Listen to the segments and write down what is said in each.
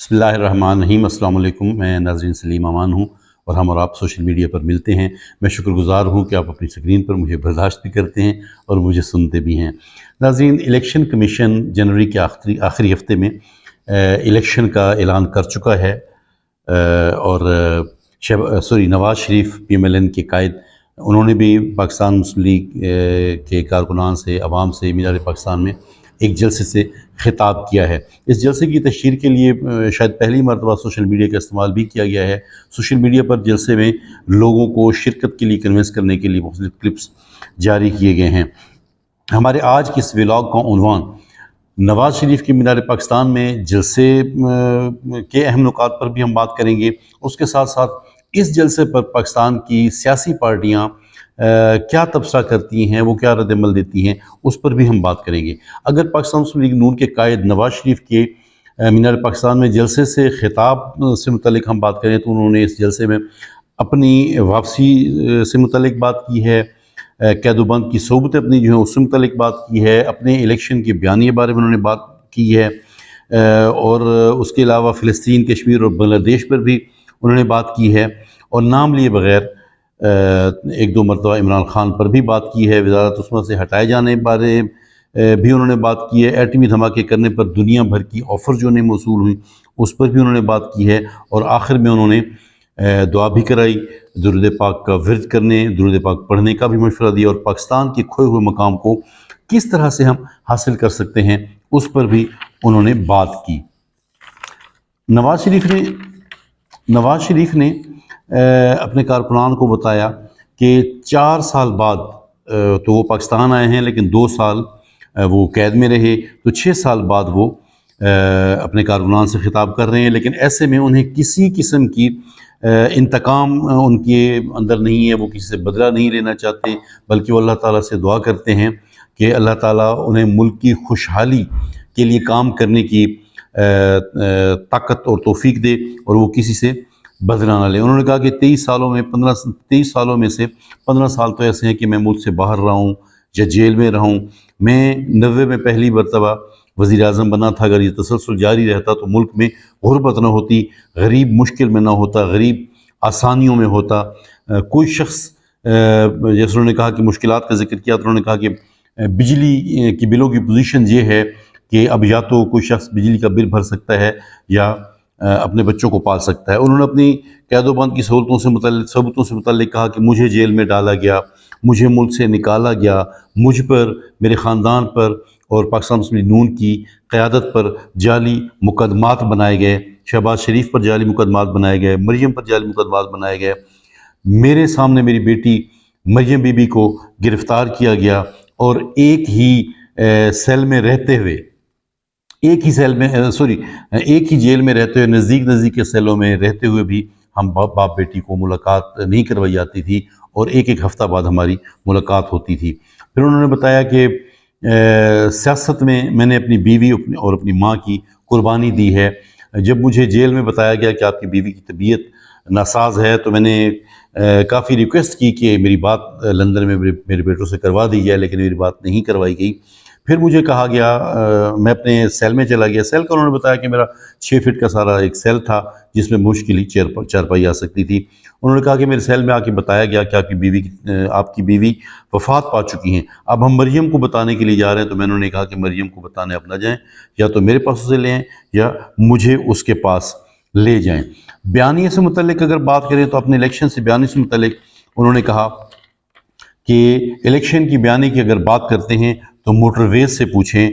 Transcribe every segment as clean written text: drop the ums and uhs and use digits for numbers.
बिस्मिल्लाहिर्रहमानिर्रहीम। अस्सलाम वालेकुम। मैं नाज़रीन सलीम अमान हूँ और हम और आप सोशल मीडिया पर मिलते हैं। मैं शुक्रगुज़ार हूँ कि आप अपनी स्क्रीन पर मुझे बर्दाश्त भी करते हैं और मुझे सुनते भी हैं। नाज़रीन, इलेक्शन कमीशन जनवरी के आखिरी हफ्ते में इलेक्शन का ऐलान कर चुका है और नवाज़ शरीफ PMLN के कायद, उन्होंने भी पाकिस्तान मुस्लिम लीग के कारकुनान से, अवाम से मीनार पाकिस्तान में एक जलसे से खिताब किया है। इस जलसे की तशहीर के लिए शायद पहली मरतबा सोशल मीडिया का इस्तेमाल भी किया गया है। सोशल मीडिया पर जलसे में लोगों को शिरकत के लिए कन्विंस करने के लिए मुख्तलिफ क्लिप्स जारी किए गए हैं। हमारे आज के इस व्लॉग का उन्वान नवाज़ शरीफ के मीनार पाकिस्तान में जलसे के अहम नुकात पर भी हम बात करेंगे। उसके साथ साथ इस जलसे पर पाकिस्तान की सियासी पार्टियाँ क्या तबसरा करती हैं, वो क्या रद्द-ए-अमल देती हैं, उस पर भी हम बात करेंगे। अगर पाकिस्तान मुस्लिम लीग नून के कायद नवाज़ शरीफ के मीनार पाकिस्तान में जलसे से खिताब से मुतल्लिक हम बात करें तो उन्होंने इस जलसे में अपनी वापसी से मुतल्लिक बात की है, कैदोबंद की सोबतें अपनी जो है उससे मुतल्लिक बात की है, अपने इलेक्शन के बयानिए बारे में उन्होंने बात की है और उसके अलावा फ़िलिस्तीन, कश्मीर और बांग्लादेश पर भी उन्होंने बात की है और नाम लिए बगैर एक दो मरतबा इमरान खान पर भी बात की है। वज़ारत उस्मा से हटाए जाने बारे भी उन्होंने बात की है। एटमी धमाके करने पर दुनिया भर की ऑफ़र जो उन्हें मौसूल हुई उस पर भी उन्होंने बात की है और आखिर में उन्होंने दुआ भी कराई, दुरूद पाक का विर्द करने, दुरूद पाक पढ़ने का भी मशवरा दिया और पाकिस्तान के खोए हुए मकाम को किस तरह से हम हासिल कर सकते हैं उस पर भी उन्होंने बात की। नवाज़ शरीफ ने अपने कारकुनान को बताया कि 4 साल बाद तो वो पाकिस्तान आए हैं, लेकिन 2 साल वो कैद में रहे, तो 6 साल बाद वो अपने कारकुनान से खिताब कर रहे हैं। लेकिन ऐसे में उन्हें किसी किस्म की इंतकाम उनके अंदर नहीं है, वो किसी से बदला नहीं लेना चाहते, बल्कि वो अल्लाह ताला से दुआ करते हैं कि अल्लाह ताला उन्हें मुल्क की खुशहाली के लिए काम करने की ताकत और तौफीक दे और वो किसी से बदला ना ले। उन्होंने कहा कि 23 सालों में से 15 साल तो ऐसे हैं कि मैं मुल्क से बाहर रहा हूँ या जेल में रहा हूँ। मैं 90 में पहली मरतबा वज़ीर आज़म बना था। अगर ये तसलसल जारी रहता तो मुल्क में गुरबत ना होती, गरीब मुश्किल में ना होता, गरीब आसानियों में होता। कोई शख्स जैसे उन्होंने कहा कि मुश्किलात का ज़िक्र किया तो उन्होंने कहा कि बिजली की बिलों की पोजीशन ये है कि अब या तो कोई शख्स बिजली का बिल भर सकता है या अपने बच्चों को पाल सकता है। उन्होंने अपनी कैदोबंद की सबूतों से मुतल्लिक कहा कि मुझे जेल में डाला गया, मुझे मुल्क से निकाला गया, मुझ पर, मेरे ख़ानदान पर और पाकिस्तान मुस्लिम लीग नून की क़यादत पर जाली मुकदमात बनाए गए। शहबाज शरीफ पर जाली मुकदमात बनाए गए, मरियम पर जाली मुकदमात बनाए गए। मेरे सामने मेरी बेटी मरियम बीबी को गिरफ़्तार किया गया और एक ही सेल में रहते हुए, एक ही जेल में रहते हुए, नज़दीक के सेलों में रहते हुए भी हम बाप बेटी को मुलाकात नहीं करवाई जाती थी और एक हफ़्ता बाद हमारी मुलाकात होती थी। फिर उन्होंने बताया कि सियासत में मैंने अपनी बीवी और अपनी माँ की कुर्बानी दी है। जब मुझे जेल में बताया गया कि आपकी बीवी की तबीयत नासाज है तो मैंने काफ़ी रिक्वेस्ट की कि मेरी बात लंदन में मेरे बेटों से करवा दी जाए, लेकिन मेरी बात नहीं करवाई गई। फिर मुझे कहा गया, मैं अपने सेल में चला गया। सेल का उन्होंने बताया कि मेरा 6 फीट का सारा एक सेल था जिसमें मुश्किल ही चारपाई आ सकती थी। उन्होंने कहा कि मेरे सेल में आके बताया गया कि आपकी बीवी वफ़ात पा चुकी हैं। अब हम मरियम को बताने के लिए जा रहे हैं। तो मैंने उन्हें कहा कि मरियम को बताने आप ना जाएँ, या तो मेरे पास उसे ले आएँ या मुझे उसके पास ले जाएँ। बयानिए से मुतल्लिक अगर बात करें तो अपने इलेक्शन से बयानी से मुतल्लिक उन्होंने कहा कि इलेक्शन की बयानी की अगर बात करते हैं तो मोटरवेज से पूछें,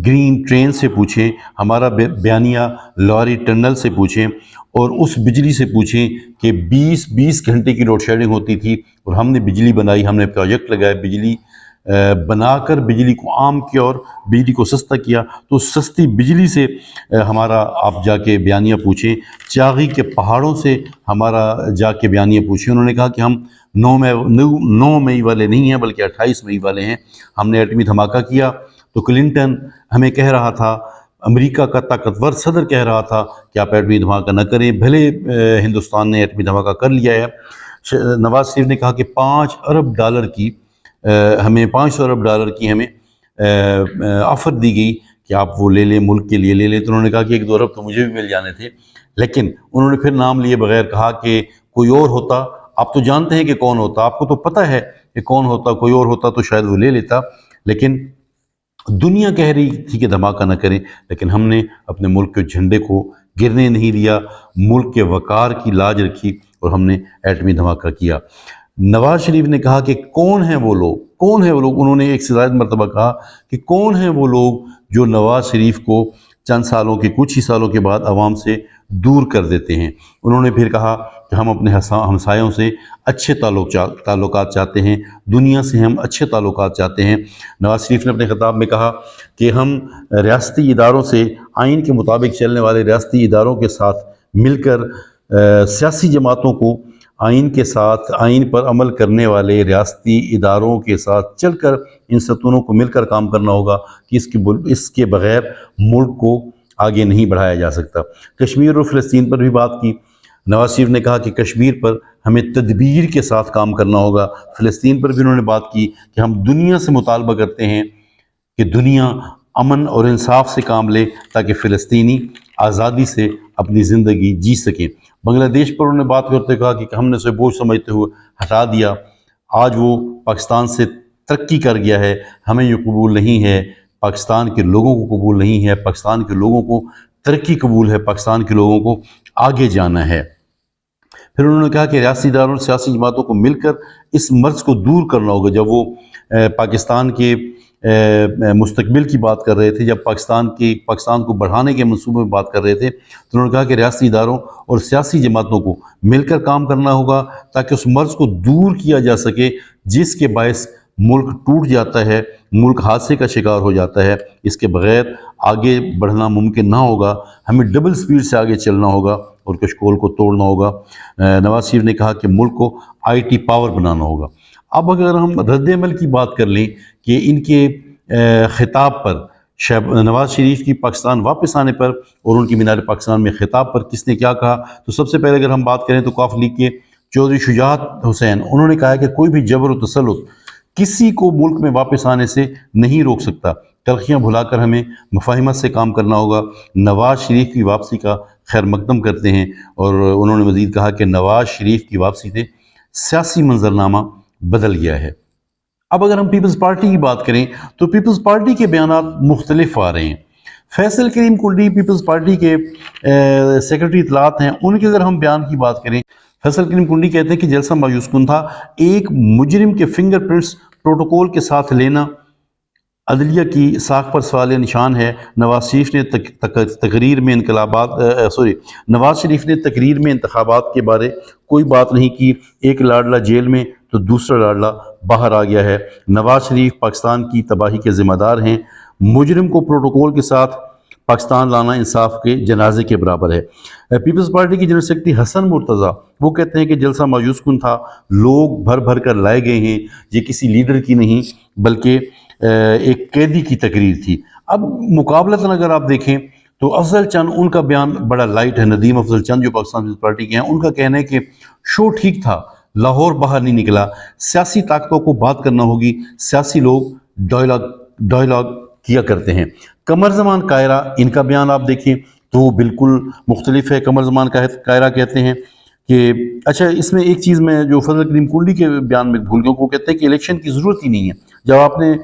ग्रीन ट्रेन से पूछें, हमारा बयानिया लॉरी टनल से पूछें और उस बिजली से पूछें कि 20 घंटे की लोड शेडिंग होती थी और हमने बिजली बनाई, हमने प्रोजेक्ट लगाया, बिजली बनाकर बिजली को आम किया और बिजली को सस्ता किया। तो सस्ती बिजली से हमारा आप जाके बयानिया पूछें। चागी के पहाड़ों से हमारा जाके बयानिया पूछें। उन्होंने कहा कि हम 9 मई वाले नहीं हैं बल्कि 28 मई वाले हैं। हमने एटमी धमाका किया तो क्लिंटन हमें कह रहा था, अमेरिका का ताकतवर सदर कह रहा था कि आप एटमी धमाका न करें। भले हिंदुस्तान ने एटमी धमाका कर लिया है। नवाज़ शरीफ ने कहा कि $5 अरब की हमें ऑफ़र दी गई कि आप वो ले लें, मुल्क के लिए ले लें। तो उन्होंने कहा कि 1-2 अरब तो मुझे भी मिल जाने थे, लेकिन उन्होंने फिर नाम लिए बगैर कहा कि कोई और होता, आप तो जानते हैं कि कौन होता, आपको तो पता है कि कौन होता, कोई और होता तो शायद वो ले लेता, लेकिन दुनिया कह रही थी कि धमाका न करें, लेकिन हमने अपने मुल्क के झंडे को गिरने नहीं दिया, मुल्क के वकार की लाज रखी और हमने एटमी धमाका किया। नवाज शरीफ ने कहा कि कौन है वो लोग, कौन है वो लोग, उन्होंने एक से ज़ायद मरतबा कहा कि कौन है वो लोग जो नवाज शरीफ को चंद सालों के, कुछ ही सालों के बाद आवाम से दूर कर देते हैं। उन्होंने फिर कहा कि हम अपने हमसायों से अच्छे ताल्लुकात चाहते हैं, दुनिया से हम अच्छे ताल्लुकात चाहते हैं। नवाज शरीफ ने अपने खिताब में कहा कि हम रियासती इदारों से, आइन के मुताबिक चलने वाले रियासती इदारों के साथ मिलकर सियासी जमातों को आइन के साथ, आइन पर अमल करने वाले रियासती इदारों के साथ चलकर इन सतूनों को मिलकर काम करना होगा कि इसके बग़ैर मुल्क को आगे नहीं बढ़ाया जा सकता। कश्मीर और फ़लस्तीन पर भी बात की। नवाज शरीफ ने कहा कि कश्मीर पर हमें तदबीर के साथ काम करना होगा। फ़लस्तीन पर भी उन्होंने बात की कि हम दुनिया से मुतालबा करते हैं कि दुनिया अमन और इंसाफ से काम ले ताकि फ़लस्तीनी आज़ादी से अपनी ज़िंदगी जी सकें। बांग्लादेश पर उन्होंने बात करते कहा कि हमने उसे बोझ समझते हुए हटा दिया, आज वो पाकिस्तान से तरक्की कर गया है, हमें ये कबूल नहीं है, पाकिस्तान के लोगों को कबूल नहीं है, पाकिस्तान के लोगों को तरक्की कबूल है, पाकिस्तान के लोगों को आगे जाना है। फिर उन्होंने कहा कि रियासती इदारों और सियासी जमातों को मिलकर इस मर्ज़ को दूर करना होगा। जब वो पाकिस्तान के मुस्तकबिल की बात कर रहे थे, जब पाकिस्तान को बढ़ाने के मंसूबे में बात कर रहे थे, तो उन्होंने कहा कि रियासती इदारों और सियासी जमातों को मिलकर काम करना होगा ताकि उस मर्ज़ को दूर किया जा सके जिसके बायस मुल्क टूट जाता है, मुल्क हादसे का शिकार हो जाता है। इसके बग़ैर आगे बढ़ना मुमकिन ना होगा, हमें डबल स्पीड से आगे चलना होगा और कशकोल को तोड़ना होगा। नवाज शरीफ ने कहा कि मुल्क को IT पावर बनाना होगा। अब अगर हम रद्द-ए-अमल की बात कर लें कि इनके खिताब पर, नवाज शरीफ की पाकिस्तान वापस आने पर और उनकी मीनार पाकिस्तान में खिताब पर किसने क्या कहा, तो सबसे पहले अगर हम बात करें तो कौफ लीग के चौधरी शुजात हुसैन, उन्होंने कहा कि कोई भी जबर और तसल्लुत किसी को मुल्क में वापस आने से नहीं रोक सकता, तलखियाँ भुलाकर हमें मुफाहिमत से काम करना होगा। नवाज शरीफ की वापसी का खैर मकदम करते हैं और उन्होंने मज़ीद कहा कि नवाज शरीफ की वापसी से सियासी मंजरनामा बदल गया है। अब अगर हम पीपल्स पार्टी की बात करें तो पीपल्स पार्टी के बयानात मुख्तलिफ आ रहे हैं। फैसल करीम कुंडी पीपल्स पार्टी के सेक्रेटरी इतलात हैं, उनके अगर हम बयान की बात करें, फैसल करीम कुंडी कहते हैं कि जलसा मायूस कुन था, एक मुजरिम के फिंगरप्रिंट्स प्रोटोकॉल के साथ लेना अदलिया की साख पर सवाल निशान है। नवाज शरीफ ने तकरीर में नवाज शरीफ ने तकरीर में इंतखाबात के बारे कोई बात नहीं की। एक लाडला जेल में तो दूसरा लाडला बाहर आ गया है। नवाज शरीफ पाकिस्तान की तबाही के ज़िम्मेदार हैं। मुजरिम को प्रोटोकॉल के साथ पाकिस्तान लाना इंसाफ के जनाजे के बराबर है। पीपल्स पार्टी की जनरल सेक्रेटरी हसन मुर्तज़ा वो कहते हैं कि जलसा मायूस कुन था, लोग भर भर कर लाए गए हैं, ये किसी लीडर की नहीं बल्कि एक कैदी की तकरीर थी। अब मुकाबलतन अगर आप देखें तो अफजल चंद, उनका बयान बड़ा लाइट है। नदीम अफजल चंद जो पाकिस्तान पीपल्स पार्टी के हैं, उनका कहना है कि शो ठीक था, लाहौर बाहर नहीं निकला, सियासी ताकतों को बात करना होगी, सियासी लोग डायलॉग किया करते हैं। कमर ज़मान कायरा, इनका बयान आप देखें तो वो बिल्कुल मुख्तलिफ है। कमर ज़मान कायरा कहते हैं कि अच्छा, इसमें एक चीज़ मैं जो फजल करीम कुंडी के बयान में भूल गया, वो कहते हैं कि इलेक्शन की ज़रूरत ही नहीं है। जब आपने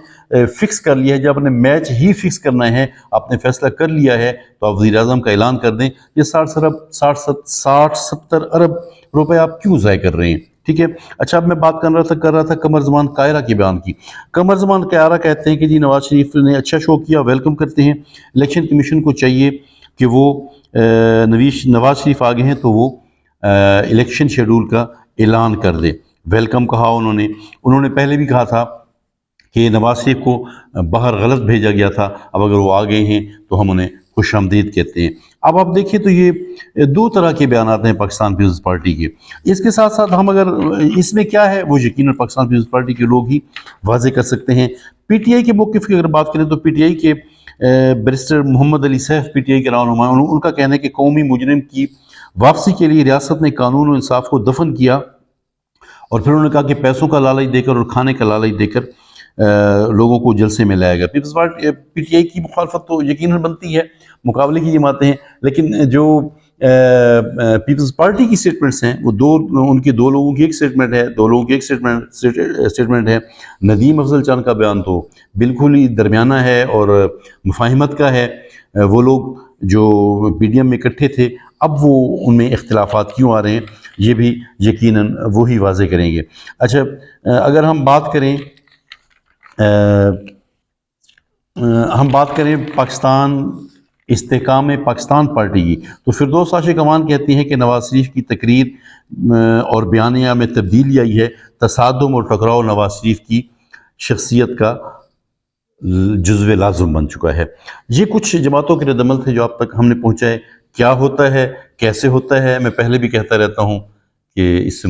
फिक्स कर लिया है, जब आपने मैच ही फिक्स करना है, आपने फैसला कर लिया है, तो आप वज़ीर आज़म का ऐलान कर दें। ये 60-70 अरब रुपए आप क्यों ज़ाय कर रहे हैं? ठीक है। अच्छा, अब मैं बात कर रहा था कमर ज़मान कायरा के बयान की। कमर ज़मान कायरा कहते हैं कि जी नवाज शरीफ ने अच्छा शो किया, वेलकम करते हैं। इलेक्शन कमीशन को चाहिए कि वो नवाज शरीफ आगे हैं तो वो इलेक्शन शेड्यूल का ऐलान कर दे। वेलकम कहा उन्होंने पहले भी कहा था कि नवाज शरीफ को बाहर गलत भेजा गया था, अब अगर वो आ गए हैं तो हम उन्हें खुशामदीद कहते हैं। अब आप देखिए तो ये दो तरह के बयान हैं पाकिस्तान पीपल्स पार्टी के। इसके साथ साथ हम अगर इसमें क्या है वो यकीनन पाकिस्तान पीपल्स पार्टी के लोग ही वाजे कर सकते हैं। PTI के मौक़िफ़ की अगर बात करें तो PTI के बैरिस्टर मोहम्मद अली सैफ PTI के रहनुमा, उनका कहना है कि कौमी मुजरिम की वापसी के लिए रियासत ने कानून और इंसाफ को दफन किया और फिर उन्होंने कहा कि पैसों का लालच देकर और खाने का लालच देकर लोगों को जलसे में लाया गया। पीपल्स पार्टी पीटीआई की मुखालफत तो यकीनन बनती है, मुकाबले की ये बातें हैं, लेकिन जो पीपल्स पार्टी की स्टेटमेंट्स हैं वो उनके दो लोगों की एक स्टेटमेंट है, दो लोगों की एक स्टेटमेंट है। नदीम अफजल चांद का बयान तो बिल्कुल ही दरमियाना है और मुफाहिमत का है। वो लोग जो पीडीएम में इकट्ठे थे, अब वो उनमें इख्तिलाफात क्यों आ रहे हैं, ये भी यकीनन वो ही वाज़े करेंगे। अच्छा, अगर हम बात करें पाकिस्तान इस्तेहकाम पाकिस्तान पार्टी की, तो फिरदौस आशिक अमान कहती हैं कि नवाज शरीफ की तकरीर और बयानिया में तब्दीली आई है। तसादुम और टकराव नवाज शरीफ की शख्सियत का जुज़्व लाज़िम बन चुका है। ये कुछ जमातों के रद्दमल थे जो आप तक हमने पहुँचाए। क्या होता है, कैसे होता है, मैं पहले भी कहता रहता हूँ कि इससे